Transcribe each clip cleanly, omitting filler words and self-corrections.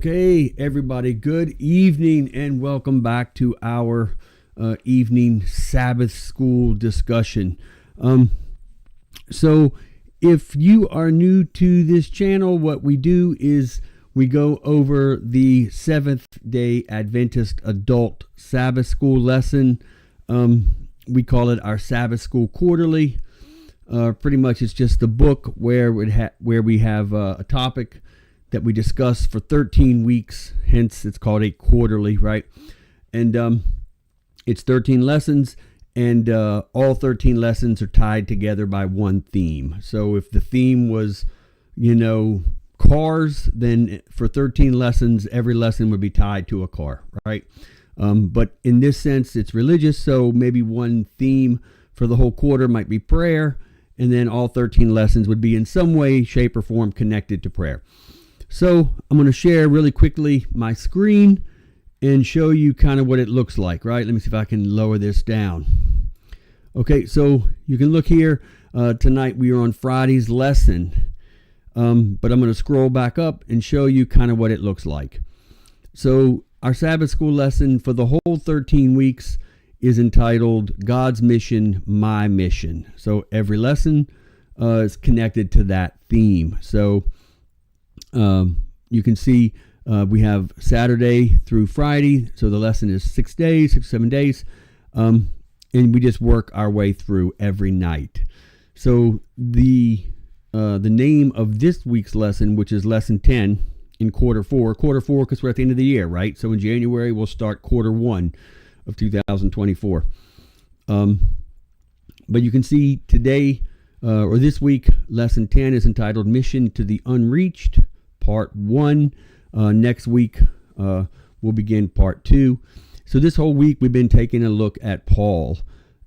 Okay, everybody, good evening and welcome back to our evening Sabbath school discussion. So if you are new to this channel, what we do is we go over the Seventh-day Adventist adult Sabbath school lesson. We call it our Sabbath school quarterly. Pretty much it's just the book where we have a topic that we discuss for 13 weeks, hence it's called a quarterly, right? And it's 13 lessons, and all 13 lessons are tied together by one theme. So if the theme was, cars, then for 13 lessons, every lesson would be tied to a car, right? But in this sense, it's religious, so maybe one theme for the whole quarter might be prayer, and then all 13 lessons would be in some way, shape, or form connected to prayer. So I'm going to share really quickly my screen and show you kind of what it looks like, right? Let me see if I can lower this down. Okay, so you can look here. Tonight we are on Friday's lesson, but I'm going to scroll back up and show you kind of what it looks like. So our Sabbath school lesson for the whole 13 weeks is entitled God's Mission, My Mission. So every lesson is connected to that theme. So you can see we have Saturday through Friday, so the lesson is 6 days, 7 days, and we just work our way through every night. So the name of this week's lesson, which is lesson 10 in quarter four because we're at the end of the year, right? So in January we'll start quarter one of 2024. But you can see today or this week, lesson 10 is entitled Mission to the Unreached, Part 1. Next week, we'll begin Part 2. So this whole week, we've been taking a look at Paul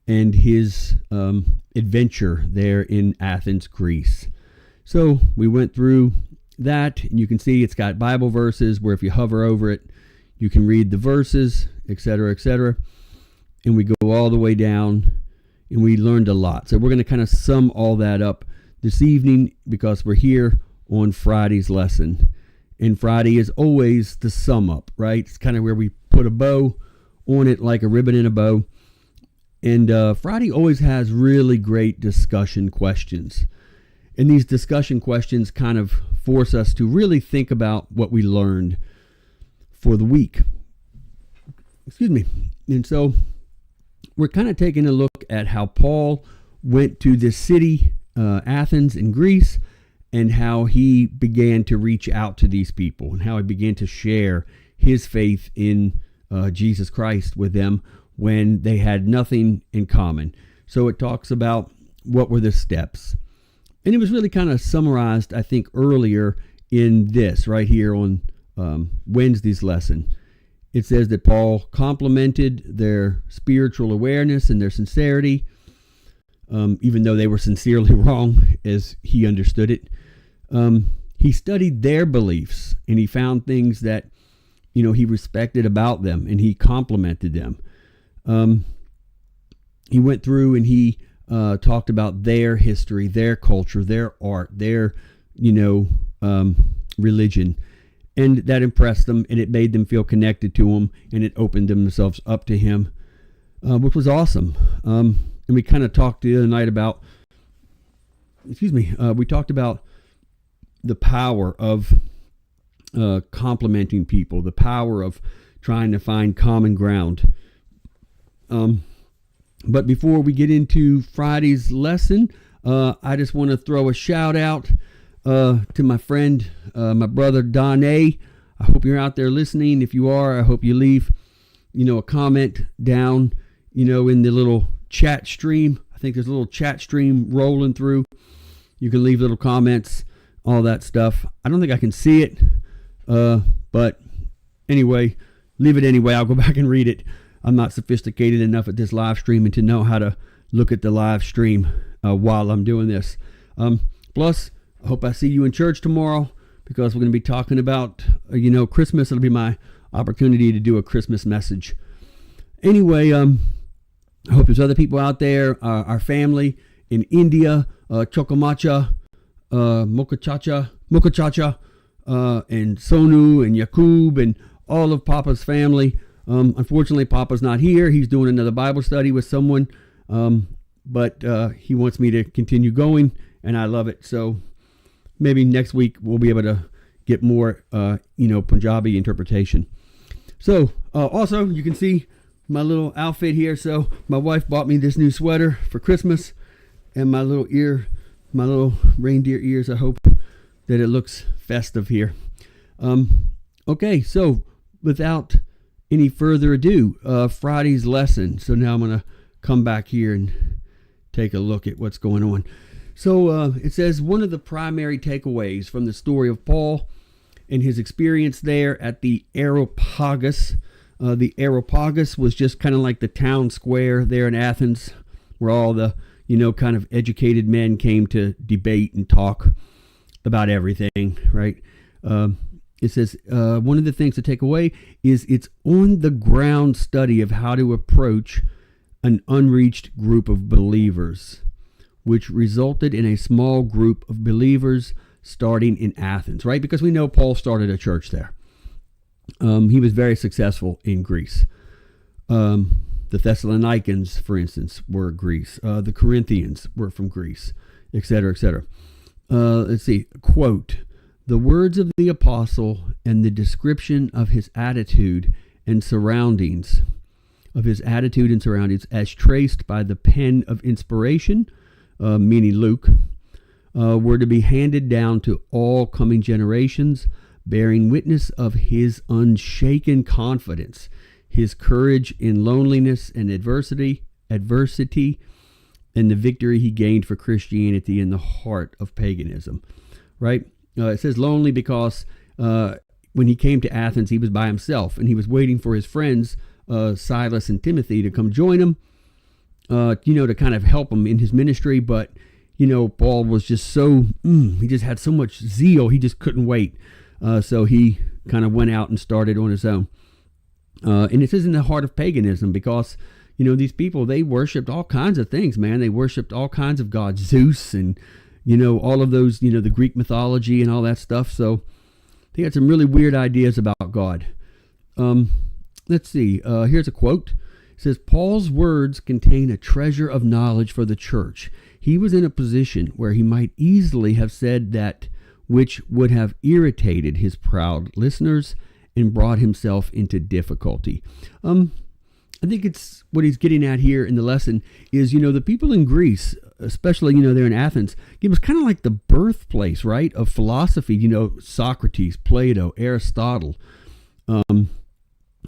and his adventure there in Athens, Greece. So we went through that, and you can see it's got Bible verses where if you hover over it, you can read the verses, etc., etc. And we go all the way down, and we learned a lot. So we're going to kind of sum all that up this evening because we're here on Friday's lesson. And Friday is always the sum up, right? It's kind of where we put a bow on it like a ribbon in a bow. And Friday always has really great discussion questions. And these discussion questions kind of force us to really think about what we learned for the week. Excuse me. And so we're kind of taking a look at how Paul went to this city, Athens in Greece, and how he began to reach out to these people and how he began to share his faith in Jesus Christ with them when they had nothing in common. So it talks about what were the steps. And it was really kind of summarized, I think, earlier in this right here on Wednesday's lesson. It says that Paul complimented their spiritual awareness and their sincerity, even though they were sincerely wrong as he understood it. He studied their beliefs and he found things that, he respected about them and he complimented them. He went through and he talked about their history, their culture, their art, their, religion. And that impressed them and it made them feel connected to him and it opened themselves up to him, which was awesome. And we kind of talked the other night about, we talked about the power of complimenting people, the power of trying to find common ground. But before we get into Friday's lesson, I just want to throw a shout out to my friend, my brother Don A. I hope you're out there listening. If you are, I hope you leave, a comment down, in the little chat stream. I think there's a little chat stream rolling through. You can leave little comments, all that stuff. I don't think I can see it, but anyway, leave it anyway. I'll go back and read it. I'm not sophisticated enough at this live streaming to know how to look at the live stream while I'm doing this. Plus, I hope I see you in church tomorrow because we're going to be talking about, Christmas. It'll be my opportunity to do a Christmas message. Anyway, I hope there's other people out there, our family in India, Chocomacha, Mokachacha, and Sonu and Yakub and all of Papa's family. Unfortunately, Papa's not here. He's doing another Bible study with someone, but he wants me to continue going, and I love it. So maybe next week we'll be able to get more, Punjabi interpretation. So also, you can see my little outfit here. So my wife bought me this new sweater for Christmas, and my little reindeer ears. I hope that it looks festive here. Okay, so without any further ado, Friday's lesson. So now I'm going to come back here and take a look at what's going on. So it says one of the primary takeaways from the story of Paul and his experience there at the Areopagus. The Areopagus was just kind of like the town square there in Athens, where all the, kind of educated men came to debate and talk about everything, right? It says one of the things to take away is it's on the ground study of how to approach an unreached group of believers, which resulted in a small group of believers starting in Athens, right? Because we know Paul started a church there. He was very successful in Greece. The Thessalonians, for instance, were Greece. The Corinthians were from Greece, etc., etc. Let's see, quote, "The words of the apostle and the description of his attitude and surroundings, as traced by the pen of inspiration," meaning Luke, were to be handed down to all coming generations, bearing witness of his unshaken confidence, his courage in loneliness and adversity, and the victory he gained for Christianity in the heart of paganism. Right? It says lonely because when he came to Athens, he was by himself, and he was waiting for his friends, Silas and Timothy, to come join him, to kind of help him in his ministry. But, Paul was just he just had so much zeal, he just couldn't wait. So he kind of went out and started on his own. And it says in the heart of paganism because, these people, they worshipped all kinds of things, man. They worshipped all kinds of gods, Zeus and, all of those, the Greek mythology and all that stuff. So they had some really weird ideas about God. Let's see. Here's a quote. It says, Paul's words contain a treasure of knowledge for the church. He was in a position where he might easily have said that which would have irritated his proud listeners and brought himself into difficulty. I think it's what he's getting at here in the lesson is, the people in Greece, especially, there in Athens, it was kind of like the birthplace, right, of philosophy, Socrates, Plato, Aristotle.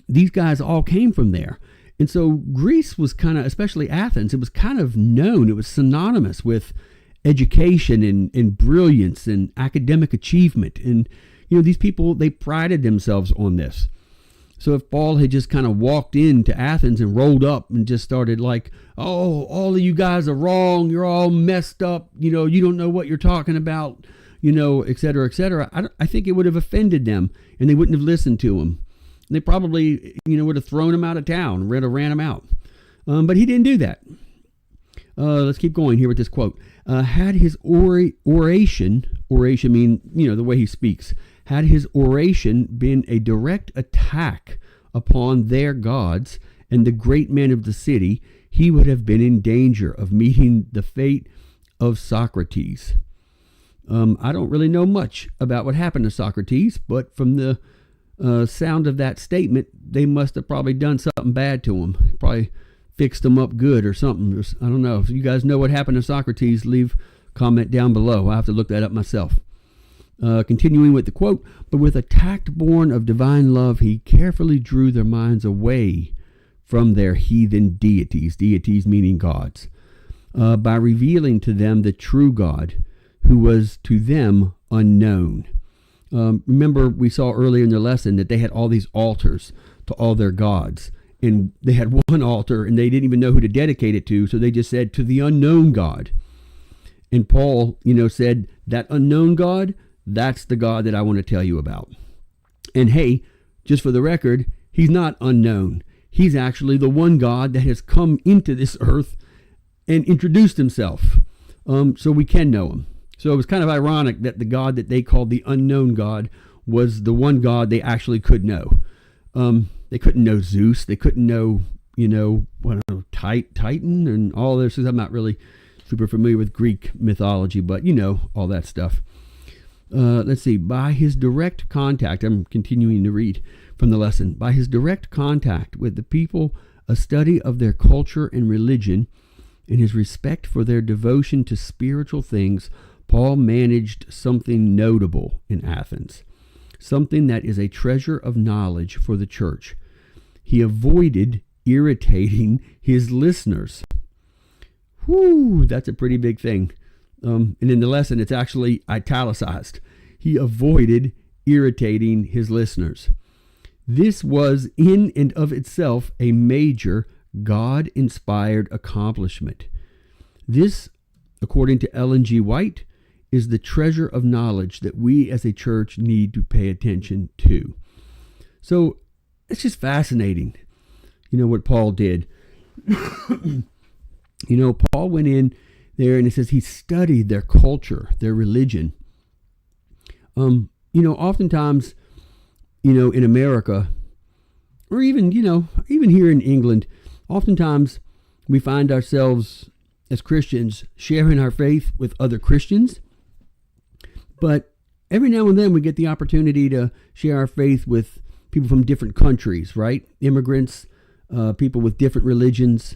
These guys all came from there. And so Greece was kind of, especially Athens, it was kind of known, it was synonymous with education and brilliance and academic achievement. And, these people, they prided themselves on this. So if Paul had just kind of walked into Athens and rolled up and just started like, oh, all of you guys are wrong, you're all messed up, you don't know what you're talking about, et cetera, et cetera, I think it would have offended them and they wouldn't have listened to him. They probably, would have thrown him out of town, ran him out. But he didn't do that. Let's keep going here with this quote. Had his oration mean, the way he speaks, had his oration been a direct attack upon their gods and the great men of the city, he would have been in danger of meeting the fate of Socrates. I don't really know much about what happened to Socrates, but from the sound of that statement, they must have probably done something bad to him. Probably fixed him up good or something. I don't know. If you guys know what happened to Socrates, leave a comment down below. I have to look that up myself. Continuing with the quote, but with a tact born of divine love, he carefully drew their minds away from their heathen deities meaning gods, by revealing to them the true God, who was to them unknown. Remember, we saw earlier in the lesson that they had all these altars to all their gods, and they had one altar, and they didn't even know who to dedicate it to, so they just said, to the unknown God. And Paul, said, that unknown God, that's the God that I want to tell you about. And hey, just for the record, he's not unknown. He's actually the one God that has come into this earth and introduced himself. So we can know him. So it was kind of ironic that the God that they called the unknown God was the one God they actually could know. They couldn't know Zeus. They couldn't know, Titan and all this. I'm not really super familiar with Greek mythology, but all that stuff. Let's see. By his direct contact, I'm continuing to read from the lesson. By his direct contact with the people, a study of their culture and religion, and his respect for their devotion to spiritual things, Paul managed something notable in Athens, something that is a treasure of knowledge for the church. He avoided irritating his listeners. Whew, that's a pretty big thing. And in the lesson, it's actually italicized. He avoided irritating his listeners. This was in and of itself a major God-inspired accomplishment. This, according to Ellen G. White, is the treasure of knowledge that we as a church need to pay attention to. So it's just fascinating, what Paul did. Paul went in there and it says he studied their culture, their religion. Oftentimes, in America, or even here in England, oftentimes we find ourselves as Christians sharing our faith with other Christians. But every now and then we get the opportunity to share our faith with people from different countries, right? Immigrants, people with different religions.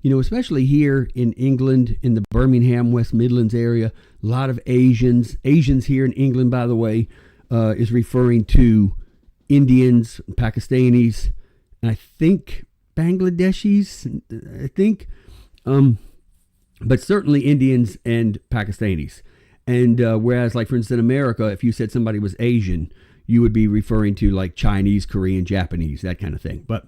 Especially here in England, in the Birmingham, West Midlands area, a lot of Asians. Asians here in England, by the way, is referring to Indians, Pakistanis, and I think Bangladeshis, but certainly Indians and Pakistanis. And whereas, like, for instance, in America, if you said somebody was Asian, you would be referring to like Chinese, Korean, Japanese, that kind of thing. But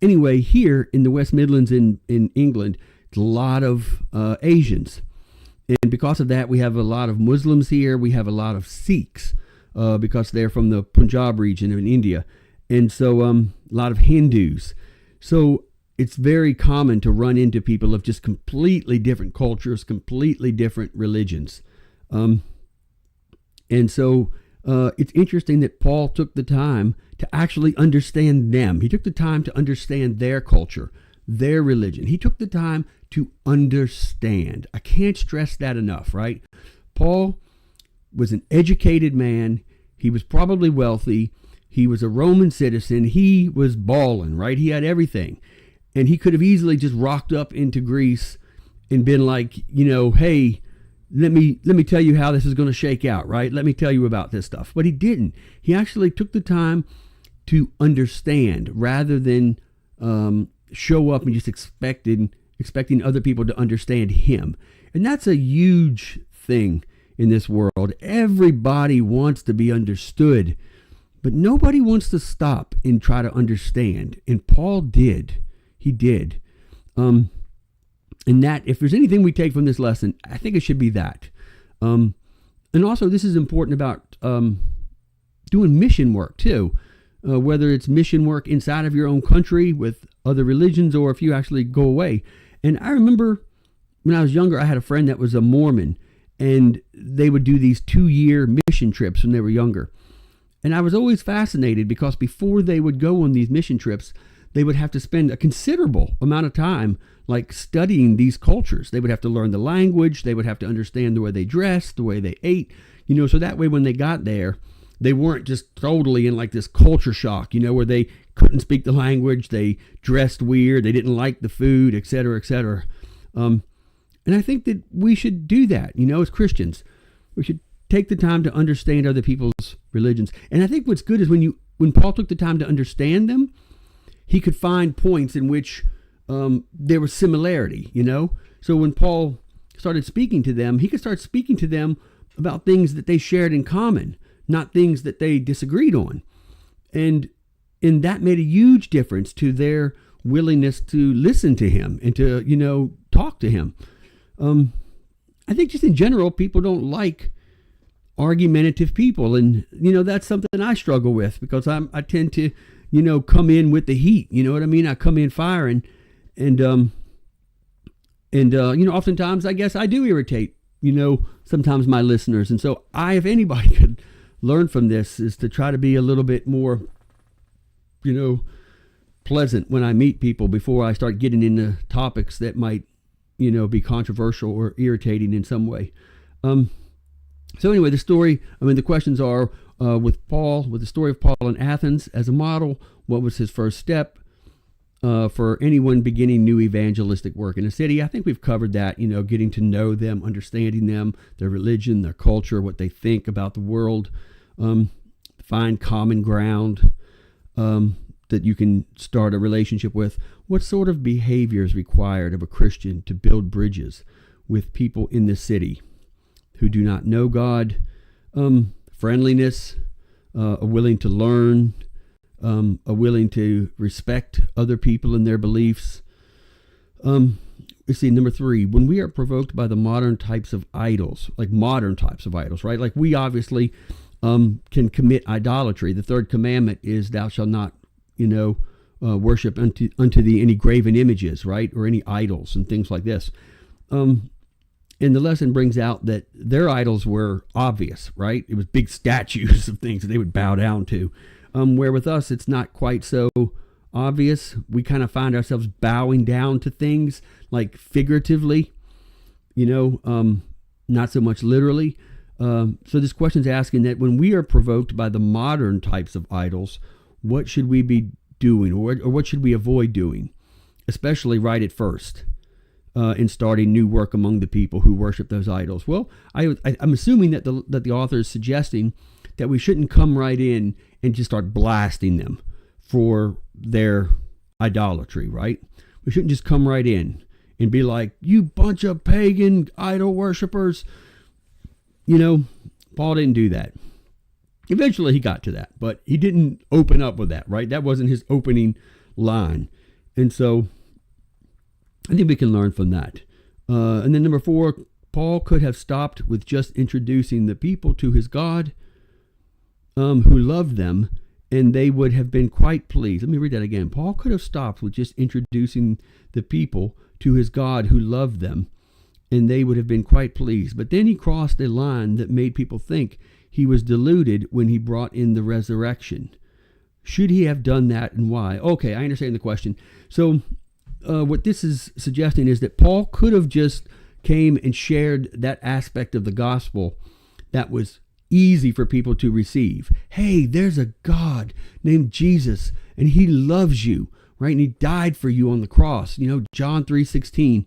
anyway, here in the West Midlands in England, it's a lot of Asians. And because of that, we have a lot of Muslims here. We have a lot of Sikhs because they're from the Punjab region in India. And so a lot of Hindus. So it's very common to run into people of just completely different cultures, completely different religions. And so it's interesting that Paul took the time to actually understand them. He took the time to understand their culture, their religion. He took the time to understand. I can't stress that enough, right? Paul was an educated man. He was probably wealthy. He was a Roman citizen. He was balling, right? He had everything. And he could have easily just rocked up into Greece and been like, hey, let me tell you how this is going to shake out, right? Let me tell you about this stuff. But he didn't. He actually took the time to understand rather than show up and just expecting other people to understand him. And that's a huge thing in this world. Everybody wants to be understood, but nobody wants to stop and try to understand. And Paul did. He did. And that, if there's anything we take from this lesson, I think it should be that. And also, this is important about doing mission work too. Whether it's mission work inside of your own country with other religions, or if you actually go away. And I remember when I was younger, I had a friend that was a Mormon, and they would do these 2-year mission trips when they were younger. And I was always fascinated because before they would go on these mission trips, they would have to spend a considerable amount of time like studying these cultures. They would have to learn the language. They would have to understand the way they dressed, the way they ate, so that way when they got there, they weren't just totally in like this culture shock, where they couldn't speak the language, they dressed weird, they didn't like the food, et cetera, et cetera. And I think that we should do that, as Christians. We should take the time to understand other people's religions. And I think what's good is when Paul took the time to understand them, he could find points in which there was similarity, So when Paul started speaking to them, he could start speaking to them about things that they shared in common, not things that they disagreed on. And that made a huge difference to their willingness to listen to him and to, talk to him. I think just in general, people don't like argumentative people. And, that's something I struggle with because I tend to, come in with the heat. You know what I mean? I come in firing and oftentimes I guess I do irritate, sometimes my listeners. And so if anybody could learn from this is to try to be a little bit more, pleasant when I meet people before I start getting into topics that might, be controversial or irritating in some way. So anyway, the questions are, with the story of Paul in Athens as a model, what was his first step for anyone beginning new evangelistic work in a city? I think we've covered that, getting to know them, understanding them, their religion, their culture, what they think about the world, find common ground that you can start a relationship with. What sort of behavior is required of a Christian to build bridges with people in the city who do not know God? Friendliness, a willing to learn, a willing to respect other people and their beliefs. Let's see, number 3, when we are provoked by the modern types of idols, right? Like we obviously can commit idolatry. The third commandment is thou shalt not, worship unto thee any graven images, right? Or any idols and things like this. And the lesson brings out that their idols were obvious, right? It was big statues of things that they would bow down to. Where with us, it's not quite so obvious. We kind of find ourselves bowing down to things like figuratively, not so much literally. So this question's asking that when we are provoked by the modern types of idols, what should we be doing, or what should we avoid doing, especially right at first? In starting new work among the people who worship those idols. Well, I'm assuming that the author is suggesting that we shouldn't come right in and just start blasting them for their idolatry, right? We shouldn't just come right in and be like, you bunch of pagan idol worshipers. Paul didn't do that. Eventually he got to that, but he didn't open up with that, right? That wasn't his opening line. And so I think we can learn from that. And then number 4, Paul could have stopped with just introducing the people to his God, who loved them, and they would have been quite pleased. Let me read that again. Paul could have stopped with just introducing the people to his God who loved them, and they would have been quite pleased. But then he crossed a line that made people think he was deluded when he brought in the resurrection. Should he have done that, and why? Okay, I understand the question. So what this is suggesting is that Paul could have just came and shared that aspect of the gospel that was easy for people to receive. Hey, there's a God named Jesus, and he loves you, right? And he died for you on the cross, John 3:16.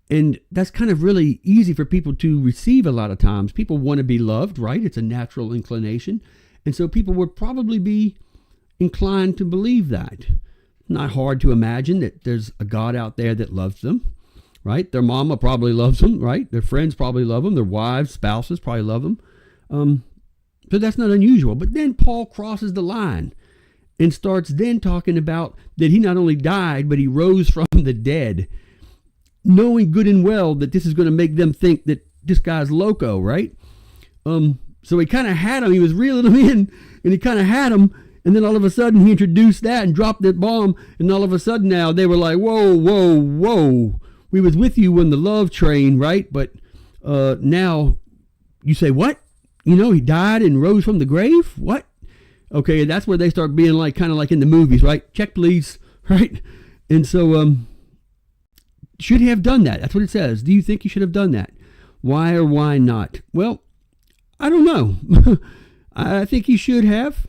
And that's kind of really easy for people to receive a lot of times. People want to be loved, right? It's a natural inclination. And so people would probably be inclined to believe that. Not hard to imagine that there's a God out there that loves them, right? Their mama probably loves them, right? Their friends probably love them. Their wives, spouses probably love them. So that's not unusual. But then Paul crosses the line and starts then talking about that he not only died, but he rose from the dead, knowing good and well that this is going to make them think that this guy's loco, right? So he kind of had him. He was reeling them in, and he kind of had him. And then all of a sudden he introduced that and dropped that bomb. And all of a sudden now they were like, whoa, whoa, whoa. We was with you on the love train, right? But now you say, what? He died and rose from the grave? What? Okay, that's where they start being like, kind of like in the movies, right? Check, please, right? And so should he have done that? That's what it says. Do you think he should have done that? Why or why not? Well, I don't know. I think he should have.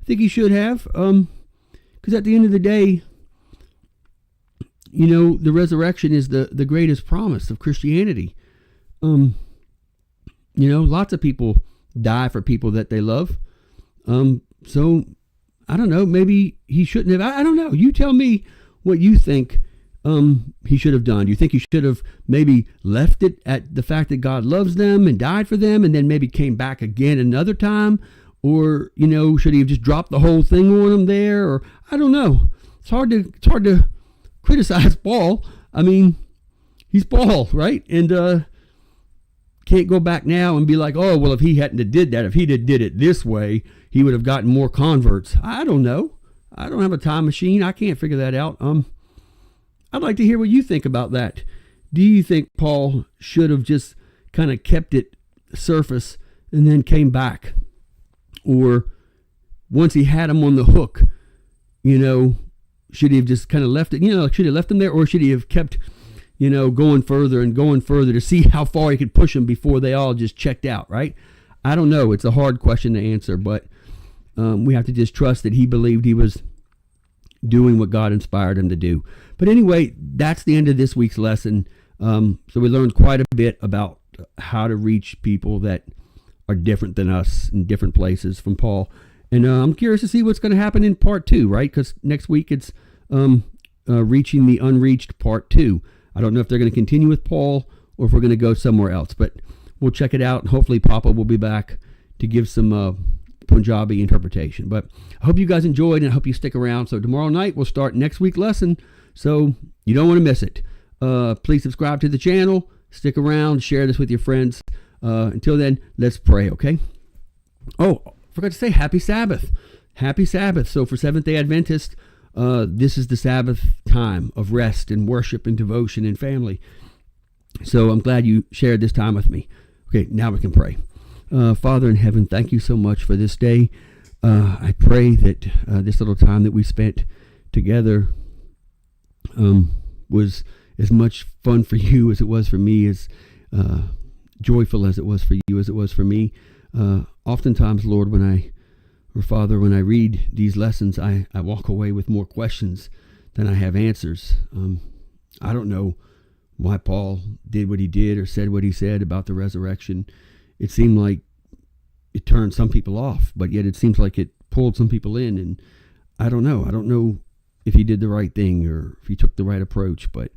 Because at the end of the day, the resurrection is the greatest promise of Christianity. Lots of people die for people that they love. So I don't know, maybe he shouldn't have. I don't know. You tell me what you think he should have done. Do you think he should have maybe left it at the fact that God loves them and died for them, and then maybe came back again another time? Or, should he have just dropped the whole thing on them there? Or I don't know. It's hard to criticize Paul. I mean, he's Paul, right? And can't go back now and be like, oh, well, if he hadn't have did that, if he did it this way, he would have gotten more converts. I don't know. I don't have a time machine. I can't figure that out. I'd like to hear what you think about that. Do you think Paul should have just kind of kept it surface and then came back? Or once he had him on the hook, should he have just kind of left it? Should he have left him there, or should he have kept, going further and going further to see how far he could push them before they all just checked out, right? I don't know. It's a hard question to answer, but we have to just trust that he believed he was doing what God inspired him to do. But anyway, that's the end of this week's lesson. So we learned quite a bit about how to reach people that are different than us in different places from Paul. And I'm curious to see what's going to happen in part 2, right? Because next week it's reaching the unreached part 2. I don't know if they're going to continue with Paul or if we're going to go somewhere else, but we'll check it out. And hopefully Papa will be back to give some Punjabi interpretation. But I hope you guys enjoyed, and I hope you stick around. So tomorrow night we'll start next week's lesson, so you don't want to miss it. Please subscribe to the channel, stick around, share this with your friends. Until then, let's pray, okay? Oh, forgot to say happy Sabbath. Happy Sabbath. So for Seventh-day Adventists, this is the Sabbath time of rest and worship and devotion and family. So I'm glad you shared this time with me. Okay, now we can pray. Father in heaven, thank you so much for this day. I pray that this little time that we spent together was as much fun for you as it was for me, as joyful as it was for you as it was for me. Oftentimes, Lord, Father, when I read these lessons, I walk away with more questions than I have answers. I don't know why Paul did what he did or said what he said about the resurrection. It seemed like it turned some people off, but yet it seems like it pulled some people in. And I don't know. I don't know if he did the right thing or if he took the right approach, but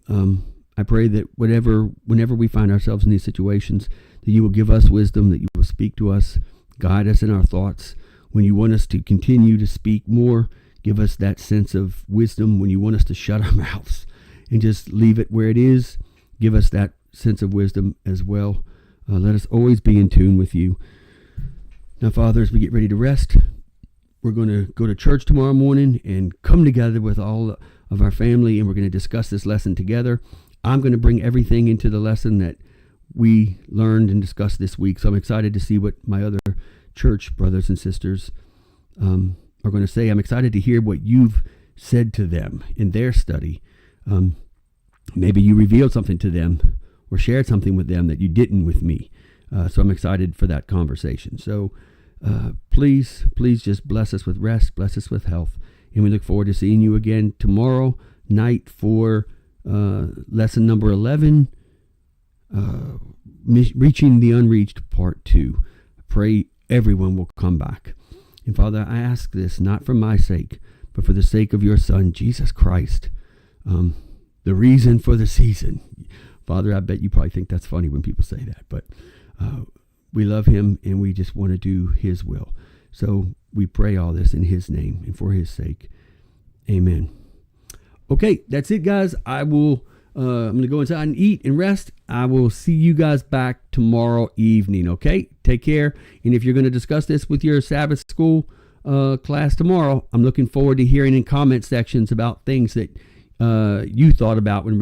I pray that whenever we find ourselves in these situations, that you will give us wisdom, that you will speak to us, guide us in our thoughts. When you want us to continue to speak more, give us that sense of wisdom. When you want us to shut our mouths and just leave it where it is, give us that sense of wisdom as well. Let us always be in tune with you. Now, Father, as we get ready to rest, we're going to go to church tomorrow morning and come together with all of our family, and we're going to discuss this lesson together. I'm going to bring everything into the lesson that we learned and discussed this week. So I'm excited to see what my other church brothers and sisters are going to say. I'm excited to hear what you've said to them in their study. Maybe you revealed something to them or shared something with them that you didn't with me. So I'm excited for that conversation. So please just bless us with rest, bless us with health. And we look forward to seeing you again tomorrow night for lesson number 11, reaching the unreached part 2. I pray everyone will come back. And Father, I ask this not for my sake, but for the sake of your Son, Jesus Christ, the reason for the season. Father, I bet you probably think that's funny when people say that, but we love him and we just want to do his will. So we pray all this in his name and for his sake. Amen. Okay, that's it, guys. I'm going to go inside and eat and rest. I will see you guys back tomorrow evening, okay? Take care. And if you're going to discuss this with your Sabbath school class tomorrow, I'm looking forward to hearing in comment sections about things that you thought about when reading